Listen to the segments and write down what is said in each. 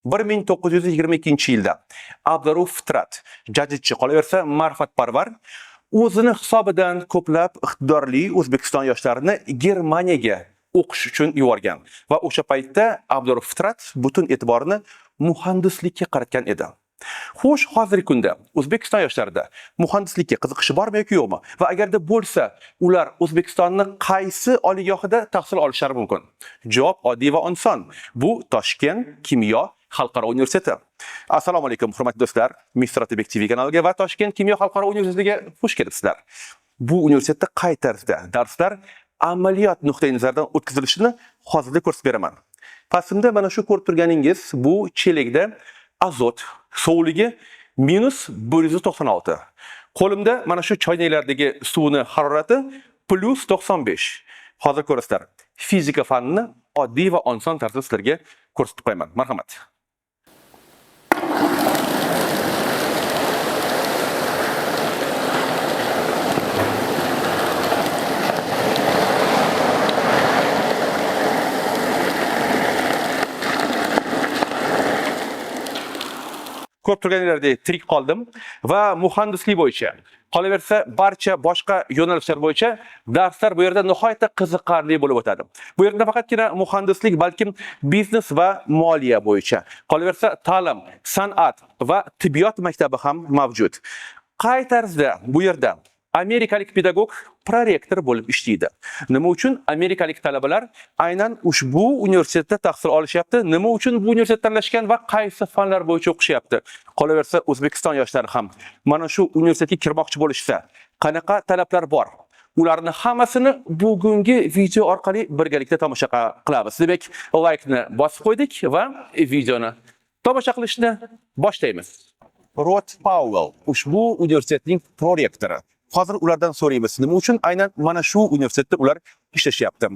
1922-yilda Abduruf Fitrat, jadidchi, qolaversa ma'rifatparvar, o'zini hisobidan ko'plab iqtidorli O'zbekiston yoshlarini Germaniyaga o'qish uchun yuborgan va o'sha paytda Abduruf Fitrat butun e'tiborini muhandislikka qaratgan edi. Xo'sh, hozirgi kunda O'zbekiston yoshlarida muhandislikka qiziqishi bormi yoki yo'qmi? Va agarda bo'lsa, ular O'zbekistonning qaysi oliygohida tahsil olishlari mumkin? Javob oddiy va oson. Bu Toshkent kimyo xalqaro universiteti. Assalomu alaykum, hurmatli do'stlar. Mr. Otabek TV kanaliga va Toshkent kimyo xalqaro universitetiga xush kelibsizlar. Bu universitetda qay tarzda darslar amaliyot nuqtai nazaridan o'tkazilishini hozirda ko'rsatib beraman. Pastimda mana shu ko'rib turganingiz bu chelakda azot sovligi -196. Qo'limda mana shu choynaklardagi suvni harorati +95. Hozir ko'rasizlar. Fizika fanini oddiy va oson tarzda sizlarga ko'rsatib qo'yaman. Marhamat. Ko'p turganlardek tirik qoldim va muhandislik bo'yicha, qolaversa barcha boshqa yo'nalishlar bo'yicha darslar bu yerda nihoyatda qiziqarli bo'lib o'tadi. Bu yerda faqatgina muhandislik, balkim biznes va moliya bo'yicha, qolaversa ta'lim, san'at va tibbiyot maktabi ham mavjud. Qay tarzda bu yerda amerikalik pedagog prorektor bo'lib ishlaydi? Nima uchun amerikalik talabalar aynan ushbu universitetda tahsil olishyapti? Nima uchun bu universitetni tanlashgan va qaysi fanlar bo'yicha o'qishyapti? Qolaversa O'zbekiston yoshlari ham mana shu universitetga kirmoqchi bo'lishsa, qanaqa talablar bor? Ularni hammasini bugungi video orqali birgalikda tomosha qilamiz. Demak, like-ni bosib qo'ydik va videoni tomosha qilishni boshlaymiz. Rod Powell ushbu universitetning prorektori. Hozir ulardan so'raymiz, nima uchun aynan mana shu universitetda ular ishlashyapti.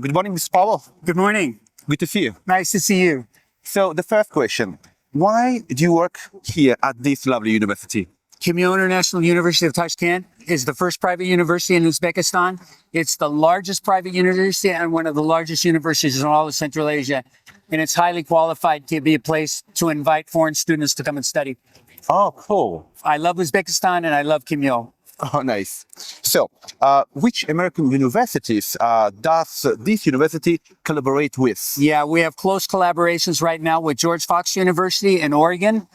Good morning, Ms. Powell. Good morning. Good to see you. Nice to see you. So the first question, why do you work here at this lovely university? Kimyo International University of Tashkent is the first private university in Uzbekistan. It's the largest private university and one of the largest universities in all of Central Asia. And it's highly qualified to be a place to invite foreign students to come and study. Oh, cool. I love Uzbekistan and I love Kimyo. Oh, nice. So, which American universities does this university collaborate with? Yeah, we have close collaborations right now with George Fox University in Oregon.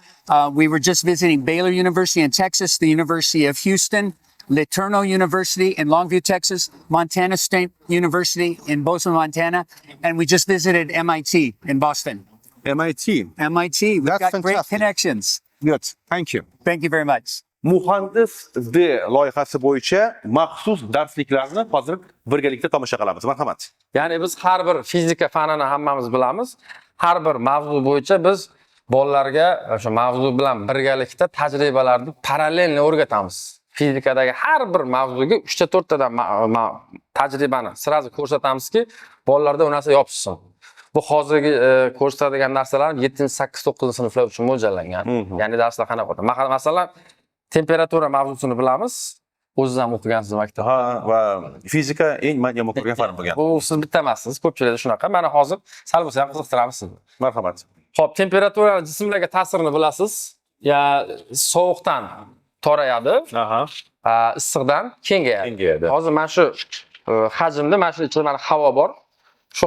We were just visiting Baylor University in Texas, the University of Houston, LeTourneau University in Longview, Texas, Montana State University in Bozeman, Montana, and we just visited MIT in Boston. MIT. MIT, we've That's got great fantastic. connections. Good. Thank you. Thank you very much. Muhandis D loyihasi bo'yicha maxsus darsliklarni hozir birgalikda tomosha qilamiz. Marhamat. Ya'ni biz har bir fizika fanini hammamiz bilamiz. Har bir mavzu bo'yicha biz bolalarga o'sha mavzu bilan birgalikda tajribalarni parallelni o'rgatamiz. Fizikadagi har bir mavzuga 3 ta 4 tadan tajribani sirazi ko'rsatamizki, bolalarda u narsa yopishsin. Bu hozirgi ko'rsatadigan narsalar 7-8-9-sinflar uchun mo'ljallangan. Ya'ni darslar qanaqa? Masalan, temperatura mavzusini bilamiz. O'zingiz ham o'qigansiz maktabda. Ha, va fizika eng men ham o'qigan fan bo'lgan. Bu siz bitta emassiz, ko'pchilikda shunaqa. Mana hozir sal bo'lsa ham qiziqtiramiz sizni. Marhamat. Xo'p, temperatura jismlarga ta'sirini bilasiz. Ya sovuqdan torayadi, issiqdan kengayadi. Hozir mana shu hajmda, mana shu ichida mana havo bor. Shu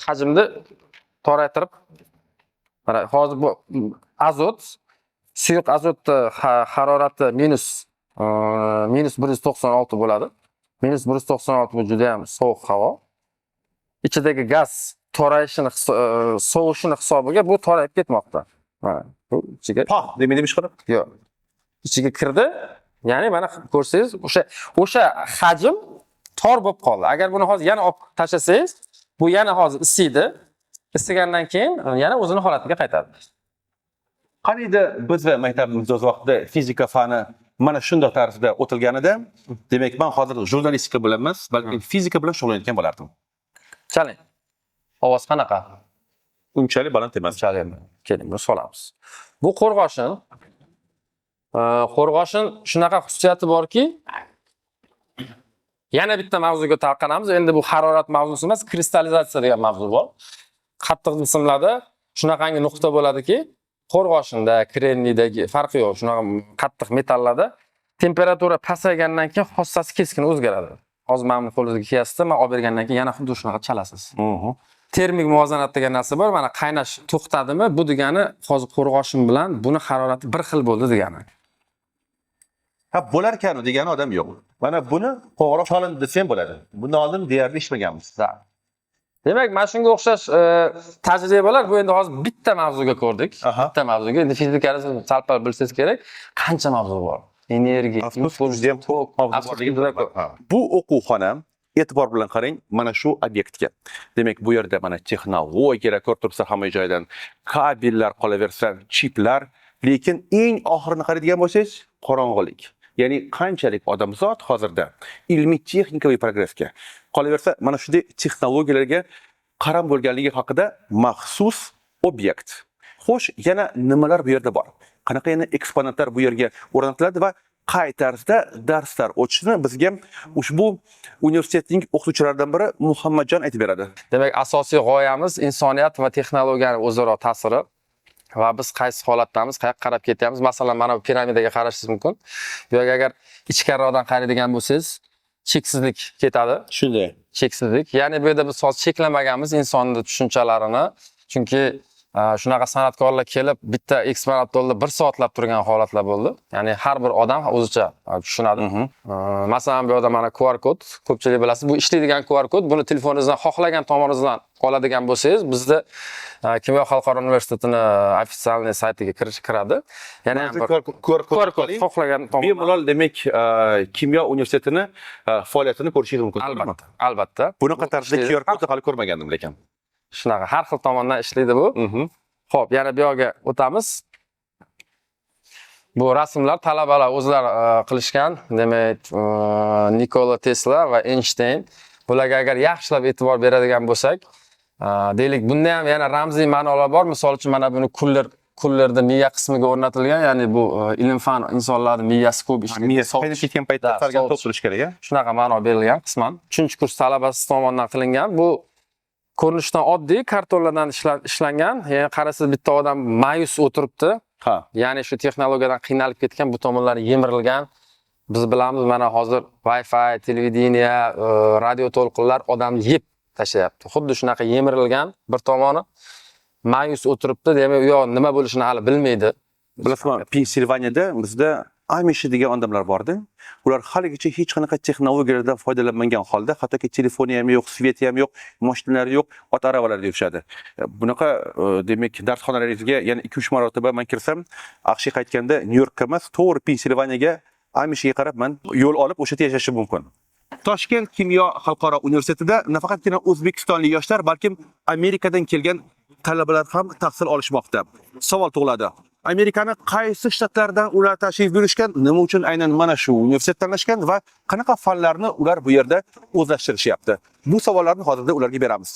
hajmni toraytirib, mana hozir bu azot, suyuq azotni harorati -196 bo'ladi. -196 bu juda ham sovuq havo. Ichidagi gaz torayishini, sovishini hisobiga bu torayib ketmoqda. Mana bu ichiga demaydi ishqilib? Yo'q. Ichiga kirdi. Ya'ni mana ko'rsangiz, o'sha hajm tor bo'lib qoldi. Agar buni hozir yana olib tashlasangiz, bu yana hozir isiydi. Isigandan keyin yana o'zini holatiga qaytadi. Qaniydi bizni maktabimizda o'z vaqtida fizika fani mana shunday tarzda o'tilganida, demak men hozir jurnalistika bilan emas, balki fizika bilan shug'ullanayotgan bo'lardim. Chaling. Ovoz qanaqa? Unchalik baland emas. Unchalik. Keling, buni solamiz. Bu qo'rg'oshin. Qo'rg'oshin shunaqa xususiyati borki, yana bitta mavzuga tarqalamiz. Endi bu harorat mavzusi emas, kristallizatsiya degan mavzu bor. Qattiq jismlarda shunaqangi nuqta bo'ladiki, qo'rg'oshinda, kremniydagi farqi yo'q. Shunaqa qattiq metallarda temperatura pasaygandan keyin xossasi keskin o'zgaradi. Hozir mana buni qo'lingizga kiyasizda, men olib bergandan keyin yana xuddi shunaqa chalasiz. Termik muvozanat degan narsa bor. Mana qaynash to'xtadimi, bu degani hozir qo'rg'oshin bilan buni harorati bir xil bo'ldi degani. Ha, bo'larkan degan odam yo'q. Mana buni qo'ng'iroq cholindi desa ham bo'ladi. Bundan oldin deyarli ishmaganmiz. Demak, mana shunga o'xshash tajribalar bu endi hozir bitta mavzuga ko'rdik. Bitta mavzuga. Endi fizikani sal-pal bilsangiz kerak, qancha mavzu bor. Energiya, bu o'quvxona e'tibor bilan qarang mana shu obyektga. Demak, bu yerda mana texnologiyalar ko'rib turibsiz hamma joydan. Kabellar qolaversa, chiplar, lekin eng oxirini qaraydigan bo'lsangiz, qorong'ulik. Ya'ni qanchalik odamzod hozirda ilmiy texnikaviy progressga qolaversa, mana shunday texnologiyalarga qaram bo'lganligi haqida maxsus obyekt. Xo'sh, yana nimalar bu yerda bor? Qanaqa yana eksponatlar bu yerga o'rnatiladi va qay tarzda darslar o'tishini bizga ushbu universitetning o'qituvchilaridan biri Muhammadjon aytib beradi. Demak, asosiy g'oyamiz insoniyat va texnologiyaning o'zaro ta'siri va biz qaysi holatdamiz, qayerga qarab ketyapmiz. Masalan, mana bu piramidaga qarashingiz mumkin. Bu yerga agar ichkariroqdan qaraydigan bo'lsangiz, cheksizlik ketadi. Shunday. Cheksizlik. Ya'ni bu yerda biz hozir cheklanmaganmiz insonning tushunchalarini. Chunki shunaqa san'atkorlar kelib bitta eksponat oldida 1 soatlab turgan holatlar bo'ldi. Ya'ni har bir odam o'zicha tushunadi. Masalan, bu yerda mana QR kod, ko'pchilik bilasiz, bu ishlaydigan QR kod. Buni telefoningizdan xohlagan tomoningizdan oladigan bo'lsangiz, bizda Kimyo xalqaro universitetini ofitsial saytiga kiradi. Ya'ni QR kod xohlagan tomon. Bemalol demak, Kimyo universitetini faoliyatini ko'rishingiz mumkin. Albatta, albatta. Bunaqa tarzda QR kodni hali ko'rmagandim lekin. Shunaqa har xil tomondan ishlaydi bu. Xo'p, yana bu yoqqa o'tamiz. Bu rasmlar talabalar o'zlari qilishgan. Demak, Nikola Tesla va Einstein. Bularga agar yaxshilab e'tibor beradigan bo'lsak, deylik, bunda ham yana ramziy ma'nolar bor. Misol uchun mana buni kullerda miya qismiga o'rnatilgan, ya'ni bu ilm-fan insonlarning miyasi ko'p ishlaydi. Miyasi qaynab ketgan paytda salgan to'p turish kerak, a? Shunaqa ma'no berilgan qisman. 3-kurs talabasi tomonidan qilingan. Bu ko'rinishdan oddiy kartonlardan ishlangan. Ya'ni qarasiz bitta odam ma'yus o'tiribdi. Ha. Ya'ni shu texnologiyadan qiynalib ketgan, bu tomonlari yemirilgan. Biz bilamiz, mana hozir Wi-Fi, televideniya, radio to'lqinlar odamni yeb tashlayapti. Xuddi shunaqa yemirilgan bir tomoni ma'yus o'tiribdi. Demak, u yoq nima bo'lishini hali bilmaydi. Bilasizmi, Pensilvaniyada bizda Amish degan odamlar bordi. Ular haligacha hech qanaqa texnologiyalardan foydalanmagan holda, hattoki telefoni ham yo'q, sveti ham yo'q, mashinalari yo'q, ot aravalarda yurishadi. Bunaqa demak, darsxonalaringizga yana 2-3 marotaba men kirsam, aqshga qaytganda Nyu-Yorkka emas, to'g'ri Pensilvaniyaga, Amishga qarab men yo'l olib o'sha yerda yashashim mumkin. Toshkent Kimyo xalqaro universitetida nafaqatgina o'zbekistonlik yoshlar, balkim Amerikadan kelgan talabalar ham tahsil olishmoqda. Savol tug'iladi. Amerikani qaysi shtatlardan ular tashrif buyurishgan, nima uchun aynan mana shu universitet tanlashgan va qanaqa fanlarni ular bu yerda o'zlashtirishyapti? Bu savollarni hozirda ularga beramiz.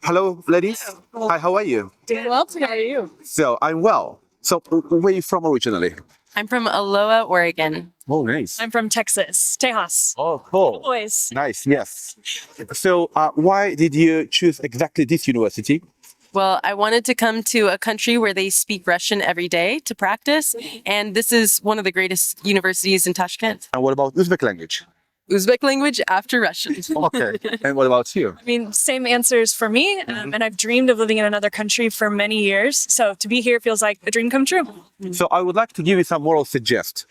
Hello ladies. Hi, how are you? Doing well today. How are you? So, I'm well. So, where are you from originally? I'm from Aloha, Oregon. Oh, nice. I'm from Texas, Tejas. Oh, cool. Boys. Nice, yes. So, why did you choose exactly this university? Well, I wanted to come to a country where they speak Russian every day to practice, and this is one of the greatest universities in Tashkent. And what about Uzbek language? Uzbek language after Russian. Okay. And what about you? I mean, same answers for me, and I've dreamed of living in another country for many years. So to be here feels like a dream come true. So I would like to give you some moral suggest.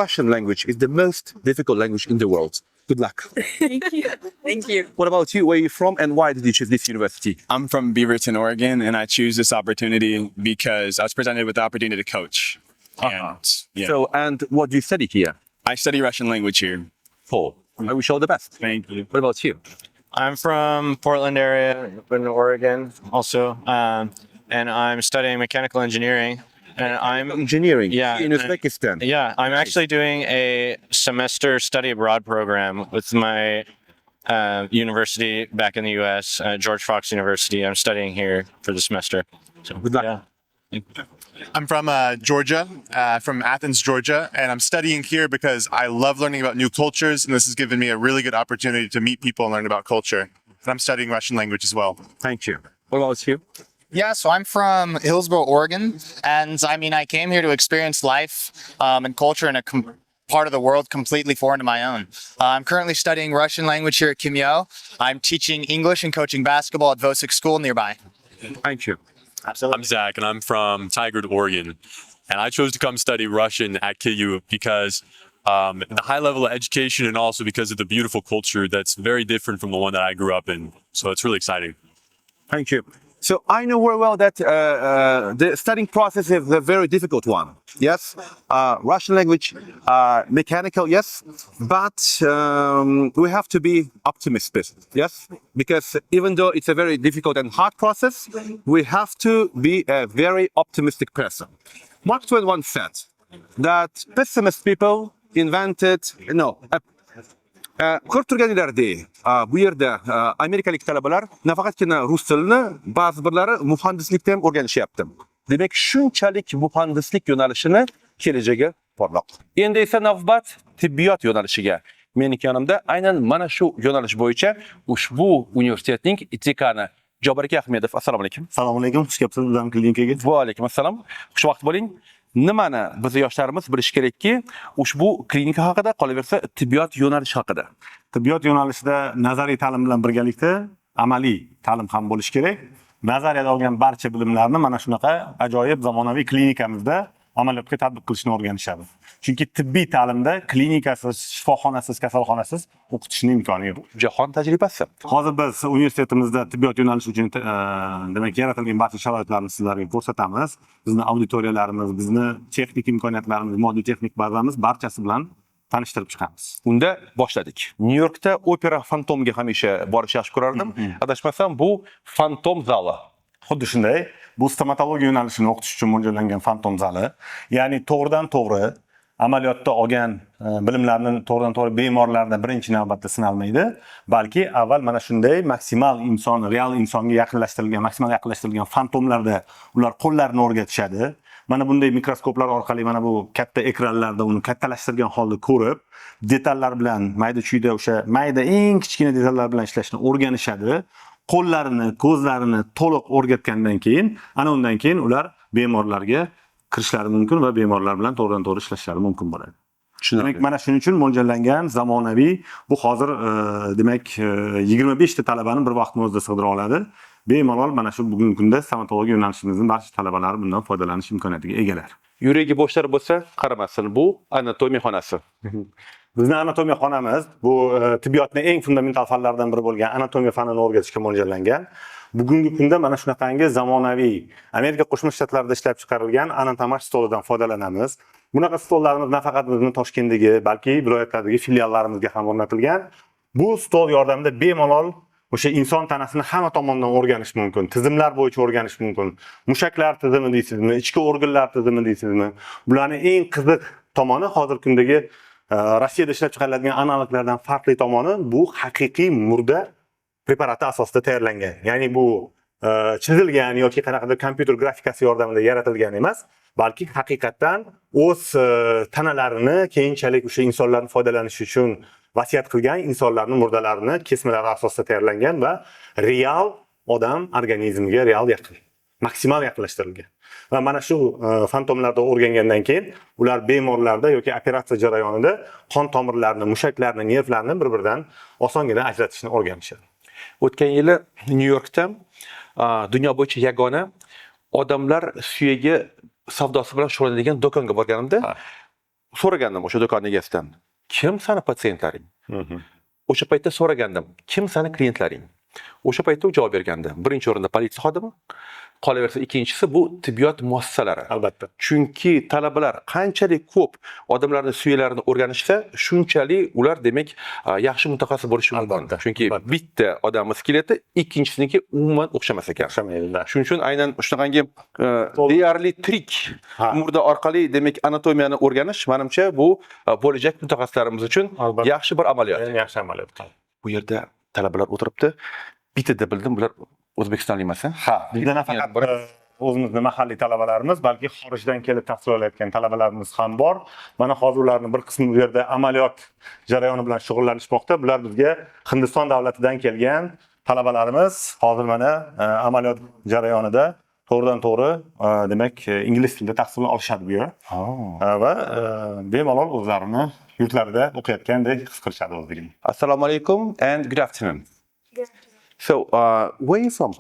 Russian language is the most difficult language in the world. Good luck. Thank you. Thank you. What about you? Where are you from and why did you choose this university? I'm from Beaverton, Oregon, and I choose this opportunity because I was presented with the opportunity to coach. And, yeah. So, and what do you study here? I study Russian language here. Cool. I wish you all the best. Thank you. What about you? I'm from Portland area, in Oregon also, and I'm studying mechanical engineering. And I'm Engineering Yeah, in Uzbekistan. yeah, I'm actually doing a semester study abroad program with my university back in the U.S., George Fox University. I'm studying here for the semester. So, Good luck. Yeah. I'm from Georgia, from Athens, Georgia, and I'm studying here because I love learning about new cultures, and this has given me a really good opportunity to meet people and learn about culture. And I'm studying Russian language as well. Thank you. What about you? Yeah, so I'm from Hillsboro, Oregon, and I mean, I came here to experience life and culture in a part of the world completely foreign to my own. I'm currently studying Russian language here at Kimyo. I'm teaching English and coaching basketball at Vosik School nearby. Thank you. I'm Zach, and I'm from Tigard, Oregon. And I chose to come study Russian at KU because the high level of education and also because of the beautiful culture that's very different from the one that I grew up in. So it's really exciting. Thank you. So I know very well that the studying process is a very difficult one. Yes, Russian language, mechanical, yes, but we have to be optimistic. Yes, because even though it's a very difficult and hard process, we have to be a very optimistic person. Mark Twain once said that pessimist people invented ko'rib turganinglardek bu yerda amerikalik talabalar nafaqatgina rus tilini, ba'zi birlari muhandislikda ham o'rganishyapti. Demak, shunchalik muhandislik yo'nalishini kelajagi porloq. Endi esa navbat tibbiyot yo'nalishiga. Mening yonimda aynan mana shu yo'nalish bo'yicha ushbu universitetning dekani Jobir aka Ahmedov. Assalomu alaykum. Assalomu alaykum. Xush kelibsiz bizning klinikaga. Va alaykum assalom. Xushvaqt bo'ling. Nimani biz yoshlarimiz bilish kerakki, ushbu klinika haqida, qolaversa tibbiyot yo'nalishi haqida. Tibbiyot yo'nalishida nazariy ta'lim bilan birgalikda amaliy ta'lim ham bo'lishi kerak. Nazariyada olgan barcha bilimlarni mana shunaqa ajoyib zamonaviy klinikamizda amaliyotga tatbiq qilishni o'rganishadi. Chunki tibbiy ta'limda klinikasiz, shifoxonasiz, kasalxonasiz o'qitishning imkoni yo'q. Jahon tajribasi. Hozir biz universitetimizda tibbiyot yo'nalishi uchun demak yaratilgan barcha sharoitlarni sizlarga ko'rsatamiz. Bizning auditoriyalarimiz, bizning texnik imkoniyatlarimiz, moddiy texnik bazamiz barchasi bilan tanishtirib chiqamiz. Unda boshladik. Nyu-Yorkda opera Fantomga hamisha borish yaxshi ko'rardim. Adashmasam bu Fantom zali. Xuddi shunday. Bu stomatologiya yo'nalishini o'qitish uchun mo'ljallangan Fantom zali. Ya'ni to'g'ridan to'g'ri amaliyotda olgan bilimlarni to'g'ridan to'g'ri bemorlarda birinchi navbatda sinalmaydi, balki avval mana shunday maksimal inson, real insonga yaqinlashtirilgan, maksimal yaqinlashtirilgan fantomlarda ular qo'llarini o'rgatishadi. Mana bunday mikroskoplar orqali mana bu katta ekranlarda uni kattalashtirgan holda ko'rib, detallar bilan mayda-chuyda o'sha mayda eng kichkina detallar bilan ishlashni o'rganishadi. Qo'llarini, ko'zlarini to'liq o'rgatgandan keyin, ana undan keyin ular bemorlarga kirishlari mumkin va bemorlar bilan to'g'ridan to'g'ri ishlashlari mumkin bo'ladi. Demak, mana shuning uchun mo'ljallangan zamonaviy, bu hozir demak 25 ta talabani bir vaqtning o'zida sig'dira oladi. Bemalol mana shu bugungi kunda stomatologiya yo'nalishimizning barcha talabalari bundan foydalanish imkoniyatiga egalar. Yuragi bo'shlar bo'lsa, qaramasin, bu anatomiya xonasi. Bizning anatomiya xonamiz bu tibbiyotning eng fundamental fanlaridan biri bo'lgan anatomiya fanini o'rgatishga mo'ljallangan. Bugungi kunda mana shunaqangi zamonaviy Amerika Qo'shma Shtatlarida ishlab chiqarilgan anatomiya stolidan foydalanamiz. Bunaqa stollarimiz nafaqat bizning Toshkentdagi, balki viloyatlardagi filiallarimizga ham o'rnatilgan. Bu stol yordamida bemalol o'sha inson tanasini hamma tomondan o'rganish mumkin. Tizimlar bo'yicha o'rganish mumkin. Mushaklar tizimi deysizmi, ichki organlar tizimi deysizmi? Bularning eng qiziq tomoni hozirgi kundagi Rossiyada ishlab chiqariladigan analoglardan farqli tomoni bu haqiqiy murda preparati asosida tayyorlangan. Ya'ni bu chizilgan yoki qanaqadir kompyuter grafikasi yordamida yaratilgan emas, balki haqiqatan o'z tanalarini keyinchalik o'sha insonlarning foydalanishi uchun vasiyat qilgan insonlarning murdalarini kesmalari asosida tayyorlangan va real odam organizmiga real yaqin, maksimal yaqinlashtirilgan. Va mana shu fantomlarda o'rgangandan keyin ular bemorlarda yoki operatsiya jarayonida qon tomirlarini, mushaklarni, nervlarni bir-biridan osongina ajratishni o'rganishadi. O'tgan yili Nyu-Yorkda dunyo bo'yicha yagona odamlar suyagi savdosi bilan shug'ullanadigan do'konga borganimda, so'ragandim o'sha do'kon egasidan, kim sani patsientlaring? O'sha paytda so'ragandim, kim sani klientlaring? O'sha paytda u javob bergandi. Birinchi o'rinda politsiya xodimi, qolaversa ikkinchisi bu tibbiyot muassasalari. Albatta. Chunki talabalar qanchalik ko'p odamlarning suyaklarini o'rganishsa, shunchalik ular demak yaxshi mutaxassis bo'lishi mumkin. Chunki bitta odamning skeleti ikkinchisiniki umuman o'xshamas ekan. Shuning uchun aynan shunaqangi deyarli tirik murda orqali demak anatomiyani o'rganish menimcha bu bo'lajak mutaxassislarimiz uchun yaxshi bir amaliyot. Yaxshi amaliyot. Bu yerda talabalar o'tiribdi. Bitta bildim, bular O'zbekistonlik emas. Ha, bizda nafaqat o'zimizning mahalliy talabalarimiz, balki xorijdan kelib tahsil olayotgan talabalarimiz ham bor. Mana hozir ularning bir qismi bu yerda amaliyot jarayoni bilan shug'ullanishmoqda. Bular bizga Hindiston davlatidan kelgan talabalarimiz hozir mana amaliyot jarayonida to'g'ridan to'g'ri demak ingliz tilida tahsil olishadi bu yer. Va bemalol o'zlarini yurtlarida o'qiyotgandek his qilishadi o'zligini. Assalomu alaykum and good afternoon. So, where are you from?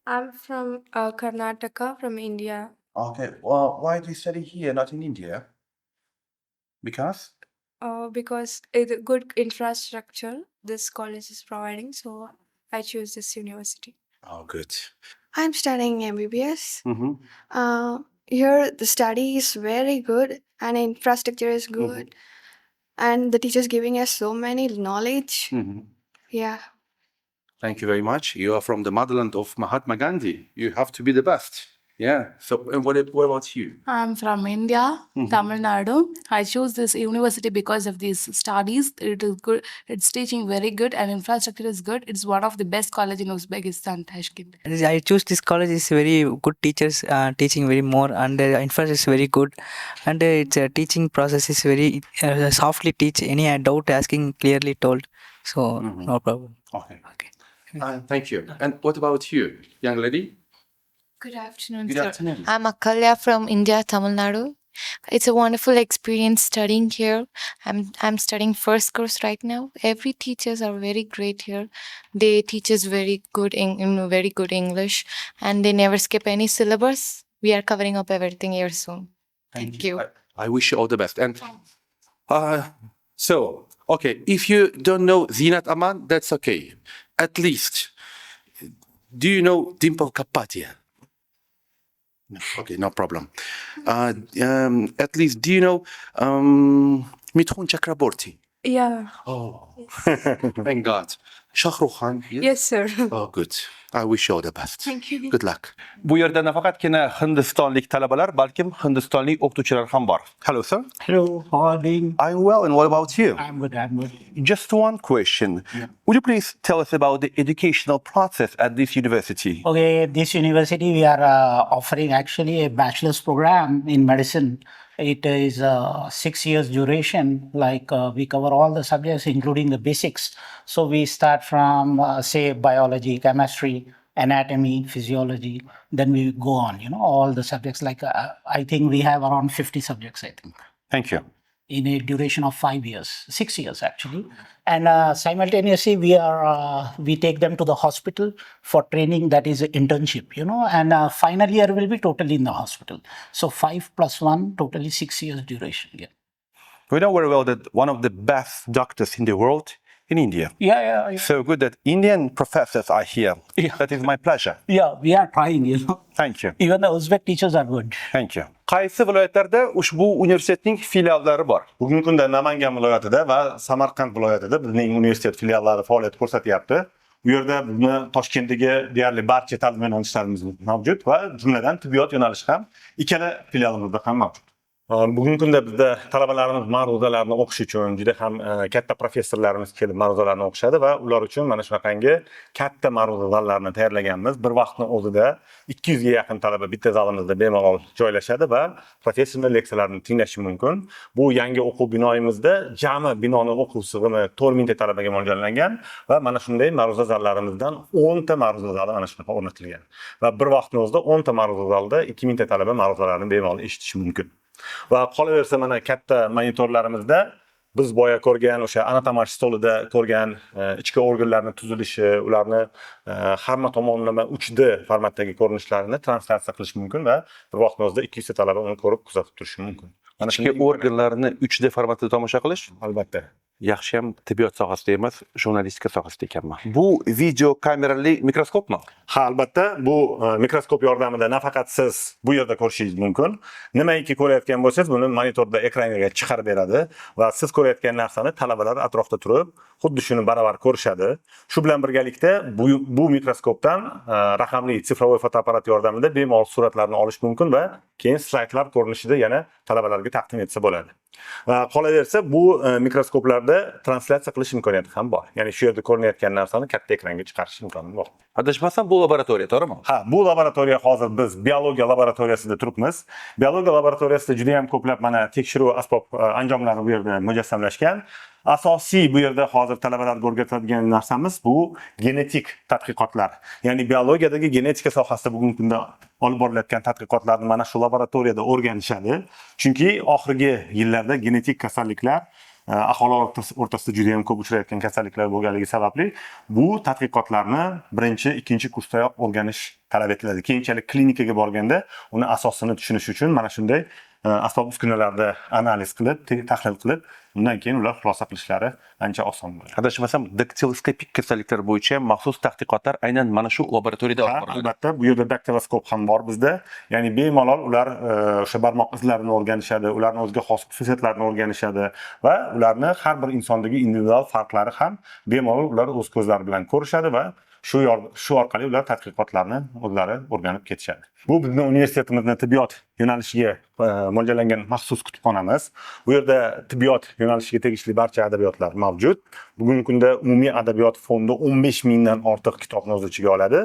I'm from Karnataka, from India. Okay. Well, why do you study here, not in India? Because? Because it's a good infrastructure this college is providing, so I choose this university. Oh, good. I'm studying MBBS. Mm-hmm. Here, the study is very good and infrastructure is good, and the teachers giving us so many knowledge. Mm-hmm. Yeah. Thank you very much. You are from the motherland of Mahatma Gandhi. You have to be the best. Yeah. So, and what about you? I'm from India, Tamil Nadu. I chose this university because of these studies. It is good. It's teaching very good and infrastructure is good. It's one of the best college in Uzbekistan, Tashkent. I choose this college. Is very good teachers teaching very more, and infrastructure is very good, and its teaching process is very softly teach. Any doubt asking clearly told, so no problem. Okay. Thank you. And what about you, young lady? Good afternoon, Good sir. afternoon. I'm Akalya from India, Tamil Nadu. It's a wonderful experience studying here. I'm studying first course right now. Every teachers are very great here. They teach us very good very good English, and they never skip any syllabus. We are covering up everything here soon. Thank you. I wish you all the best. And so, okay, if you don't know Zinat Aman, that's okay. At least, do you know Dimple Kapadia? No, okay, no problem. At least, do you know Mithun Chakraborty? Yeah. Oh, thank God. Shah Rukh Khan? Yes, sir. Oh, good. I wish you all the best. Thank you. Good luck. Bu yerda nafaqatgina Hindistonlik talabalar, balkim Hindistonlik o'qituvchilar ham bor. Hello, sir. Hello, how are you doing? I'm well, and what about you? I'm good, I'm good. Just one question. Would you please tell us about the educational process at this university? Okay, this university we are offering actually a bachelor's program in medicine. It is 6 years duration, like we cover all the subjects including the basics. So we start from say biology, chemistry, anatomy, physiology, then we go on, all the subjects, like I think we have around 50 subjects, I think. Thank you. In a duration of 5 years, 6 years actually. And simultaneously we take them to the hospital for training, that is an internship, and final year will be totally in the hospital. So 5 plus 1, totally 6 years duration. Yeah. We know very well that one of the best doctors in the world in India. Yeah. So good that Indian professors are here. Yeah. That is my pleasure. Yeah, we are trying, Thank you. Even the Uzbek teachers are good. Thank you. Qaysi viloyatlarda ushbu universitetning filiallari bor? Bugungi kunda Namangan viloyatida va Samarqand viloyatida bizning universitet filiallari faoliyat ko'rsatyapti. Bu yerda bizni Toshkentdagi deyarli barcha ta'lim yo'nalishlarimiz mavjud va jumladan tibbiyot yo'nalishi ham ikkala filialimizda ham mavjud. Bugungi kunda bizda talabalarimiz ma'ruzalarni o'qish uchun juda ham katta professorlarimiz kelib ma'ruzalarni o'qishadi va ular uchun mana shunaqangi katta ma'ruza zallarni tayyorlaganmiz. Bir vaqtning o'zida 200 ga yaqin talaba bitta zalimizda bemalol joylashadi va professional leksiyalarni tinglashi mumkin. Bu yangi o'quv binoyimizda jami binoni o'quv sig'imi 4000 ta talabaga mo'ljallangan va mana shunday ma'ruza zallarimizdan 10 ta ma'ruza zali mana shunaqa o'rnatilgan. Va bir vaqtning o'zida 10 ta ma'ruza zalda 2000 ta talaba ma'ruzalarni bemalol eshitishi mumkin. Va qolaversa mana katta monitorlarimizda biz boya ko'rgan o'sha anatomiya stolida ko'rgan ichki organlarning tuzilishi, ularni hamma tomonlama 3D formatdagi ko'rinishlarini translyatsiya qilish mumkin va bir vaqtning o'zida 200 ta talaba uni ko'rib kuzatib turishi mumkin. Mana shunday organlarni 3D formatda tomosha qilish albatta yaxshi ham tibbiyot sohasida emas, jurnalistika sohasida ekanman. Bu video kamerali mikroskopmi? Ha, albatta, bu mikroskop yordamida nafaqat siz bu yerda ko'rishingiz mumkin. Nimaiki ko'rayotgan bo'lsangiz, buni monitorda ekranga chiqarib beradi va siz ko'rayotgan narsani talabalar atrofda turib, xuddi shuni baravar ko'rishadi. Shu bilan birgalikda bu mikroskopdan raqamli sifrovoy fotoapparat yordamida bemalol suratlarni olish mumkin va keyin slaydlar ko'rinishida yana talabalarga taqdim etsa bo'ladi. Va qolaversa, bu mikroskoplarda translyatsiya qilish imkoniyati ham bor. Ya'ni shu yerda ko'rinayotgan narsani katta ekranga chiqarish imkoni bor. Adashmasam bu laboratoriya, to'g'rimi? Ha, bu laboratoriya hozir biz biologiya laboratoriyasida turibmiz. Biologiya laboratoriyasida juda ham ko'plab mana tekshiruv asbob anjomlari bu yerda mujassamlashgan. Asosiy bu yerda hozir talabalarga o'rgatadigan narsamiz bu genetik tadqiqotlar. Ya'ni biologiyadagi genetika sohasida bugungi kunda olib borilayotgan tadqiqotlarni mana shu laboratoriyada o'rganishadi. Chunki oxirgi yillarda genetik kasalliklar aholi o'rtasida juda ham ko'p uchrayotgan kasalliklar bo'lganligi sababli bu tadqiqotlarni birinchi, ikkinchi kursdayoq o'rganish talab etiladi. Keyinchalik klinikaga borganda uni asosini tushunish uchun mana shunday asbob uskunalarda analiz qilib, tahlil qilib, undan keyin ular xulosa qilishlari ancha oson bo'ladi. Adashmasam daktiloskopik kasalliklar bo'yicha maxsus tadqiqotlar aynan mana shu laboratoriyada olib boriladi. Albatta, bu yerda daktiloskop ham bor bizda. Ya'ni bemalol ular o'sha barmoq izlarini o'rganishadi, ularning o'ziga xos xususiyatlarini o'rganishadi va ularni har bir insondagi individual farqlari ham bemalol ular o'z ko'zlari bilan ko'rishadi va shu orqali ular tadqiqotlarni o'zlari o'rganib ketishadi. Bu bizning universitetimizning tibbiyot yo'nalishiga mo'ljallangan maxsus kutubxonamiz. Bu yerda tibbiyot yo'nalishiga tegishli barcha adabiyotlar mavjud. Bugungi kunda umumiy adabiyot fondi 15 mingdan ortiq kitobni o'z ichiga oladi.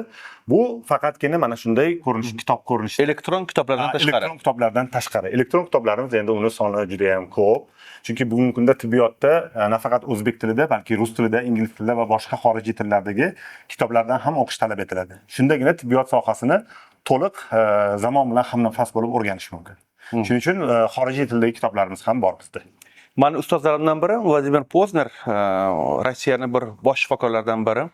Bu faqatgina mana shunday kitob ko'rinishida. Elektron kitoblardan tashqari. Elektron kitoblardan tashqari. Elektron kitoblarimiz endi uni soni juda ham ko'p. Chunki bugungi kunda tibbiyotda nafaqat o'zbek tilida, balki rus tilida, ingliz tilida va boshqa xorijiy tillardagi kitoblardan ham o'qish talab etiladi. Shundagina tibbiyot sohasini to'liq zamon bilan hamnafas bo'lib o'rganish mumkin. Shuning uchun xorijiy tildagi kitoblarimiz ham bor bizda. Mani ustozlarimdan biri Vladimir Pozner, Rossiyaning bir bosh shifokorlaridan biri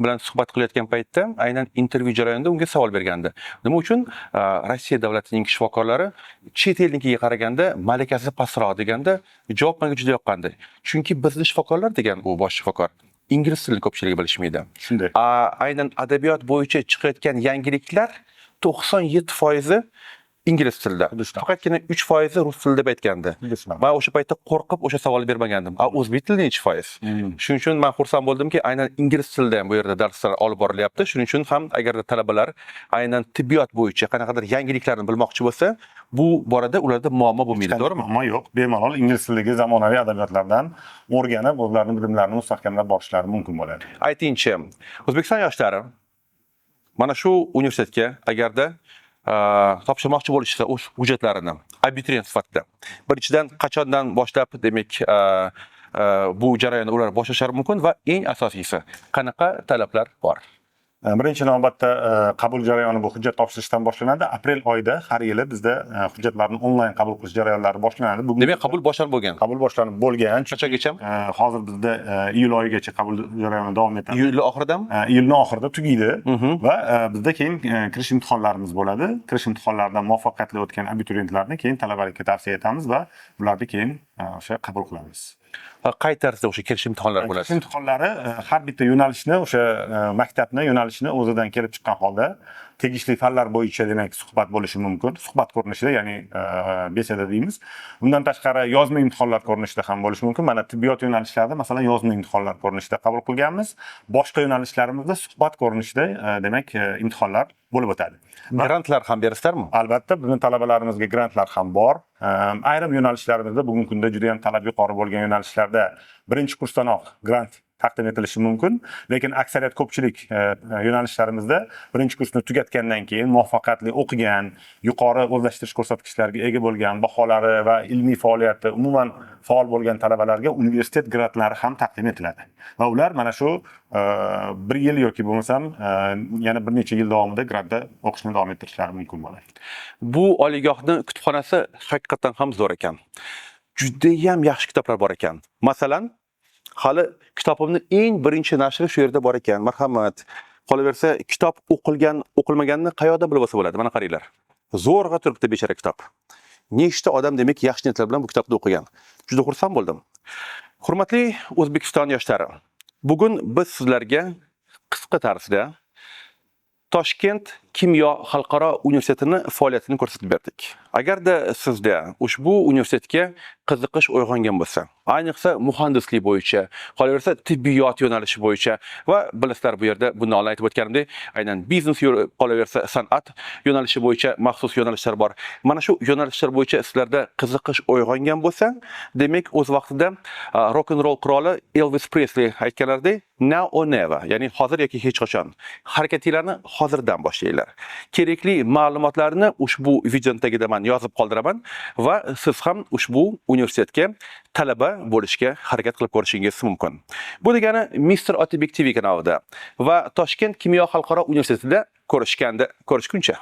bilan suhbat qilayotgan paytda aynan intervyu jarayonida unga savol bergandi. Nima uchun Rossiya davlatining shifokorlari chet elnikiga qaraganda malakasi pastroq deganda javob menga juda yoqqandi. Chunki bizning shifokorlar degan u bosh shifokor ingliz tilini ko'pchiligi bilishmaydi. Shunday. Aynan adabiyot bo'yicha chiqayotgan yangiliklar 97% ingliz tilida. Faqatgina 3% rus tilida deb aytgandi. Men o'sha paytda qo'rqib o'sha savolni bermagandim. O'zbek tilida necha foiz? Shuning uchun men xursand bo'ldimki, aynan ingliz tilida ham bu yerda darslar olib borilyapti. Shuning uchun ham agarda talabalar aynan tibbiyot bo'yicha qanaqadir yangiliklarni bilmoqchi bo'lsa, bu borada ularda muammo bo'lmaydi, to'g'rimi? Muammo yo'q. Bemalol ingliz tilidagi zamonaviy adabiyotlardan o'rganib, o'zlarining bilimlarini mustahkamlab borishlari mumkin bo'ladi. Aytingchi, O'zbekiston yoshlari mana shu universitetga agarda topshirmoqchi bo'lishsa o'z hujjatlarini abituriyent sifatida birinchidan qachondan boshlab demak bu jarayonni ular boshlashlari mumkin va eng asosiysi qanaqa talablar bor? Birinchi navbatda qabul jarayoni bu hujjat topshirishdan boshlanadi. Aprel oyida har yili bizda hujjatlarni onlayn qabul qilish jarayonlari boshlanadi. Demak, qabul boshlanib bo'lgan. Qabul boshlanib bo'lgan. Qachongacha? Hozir bizda iyul oyigacha qabul jarayoni davom etadi. Iyul oxiridami? Iyulning oxirida tugaydi va bizda keyin kirish imtihonlarimiz bo'ladi. Kirish imtihonlaridan muvaffaqiyatli o'tgan abituriyentlarni keyin talabalikka tavsiya etamiz va ularni keyin o'sha qabul qilamiz. Qay tarzda o'sha kirish imtihonlari bo'ladi? Kirish imtihonlari har bitta yo'nalishni o'sha maktabni yo'nalishini o'zidan kelib chiqqan holda tegishli fanlar bo'yicha demak suhbat bo'lishi mumkin. Suhbat ko'rinishida, ya'ni beseda deymiz. Bundan tashqari yozma imtihonlar ko'rinishida ham bo'lishi mumkin. Mana tibbiyot yo'nalishlarida masalan yozma imtihonlar ko'rinishida qabul qilganmiz. Boshqa yo'nalishlarimizda suhbat ko'rinishida demak imtihonlar bo'lib o'tadi. Grantlar ham berasizlarmi? Albatta, bizning talabalarimizga grantlar ham bor. Ayrim yo'nalishlarimizda bugungi kunda juda ham talab yuqori bo'lgan yo'nalishlarda birinchi kursdanoq grant taqdim etilishi mumkin, lekin aksariyat ko'pchilik yo'nalishlarimizda birinchi kursni tugatgandan keyin muvaffaqiyatli o'qigan, yuqori o'zlashtirish ko'rsatkichlariga ega bo'lgan, baholari va ilmiy faoliyati umuman faol bo'lgan talabalarga universitet grantlari ham taqdim etiladi. Va ular mana shu 1 yil yoki bo'lmasam yana bir necha yil davomida grantda o'qishni davom ettirishlari mumkin bo'ladi. Bu oliygohning kutubxonasi haqiqatan ham zo'r ekan. Juda ham yaxshi kitoblar bor ekan. Masalan, hali kitobimni eng birinchi nashri shu yerda bor ekan. Marhamat. Qolaversa, kitob o'qilmaganini qayoqda bilib olsa bo'ladi. Mana qaranglar. Zo'rg'a turibdi bechara kitob. Nechta odam demak yaxshi niyatlar bilan bu kitobni o'qigan. Juda xursand bo'ldim. Hurmatli O'zbekiston yoshlari, bugun biz sizlarga qisqa tarzda Toshkent Kimyo xalqaro universitetini faoliyatini ko'rsatib berdik. Agarda sizda ushbu universitetga qiziqish uyg'ongan bo'lsa, ayniqsa muhandislik bo'yicha, qolaversa tibbiyot yo'nalishi bo'yicha va bilasizlar bu yerda bundan oldin aytib o'tganimdek, aynan biznes qolaversa san'at yo'nalishi bo'yicha maxsus yo'nalishlar bor. Mana shu yo'nalishlar bo'yicha sizlarda qiziqish uyg'ongan bo'lsa, demak o'z vaqtida rock and roll qiroli Elvis Presley aytganlaridek now or never, ya'ni hozir yoki hech qachon. Harakatinglarni hozirdan boshlanglar. Kerakli ma'lumotlarni ushbu videoning tagida men yozib qoldiraman va siz ham ushbu universitetga talaba bo'lishga harakat qilib ko'rishingiz mumkin. Bu degani Mr. Otabek TV kanalida va Toshkent kimyo xalqaro universitetida ko'rishguncha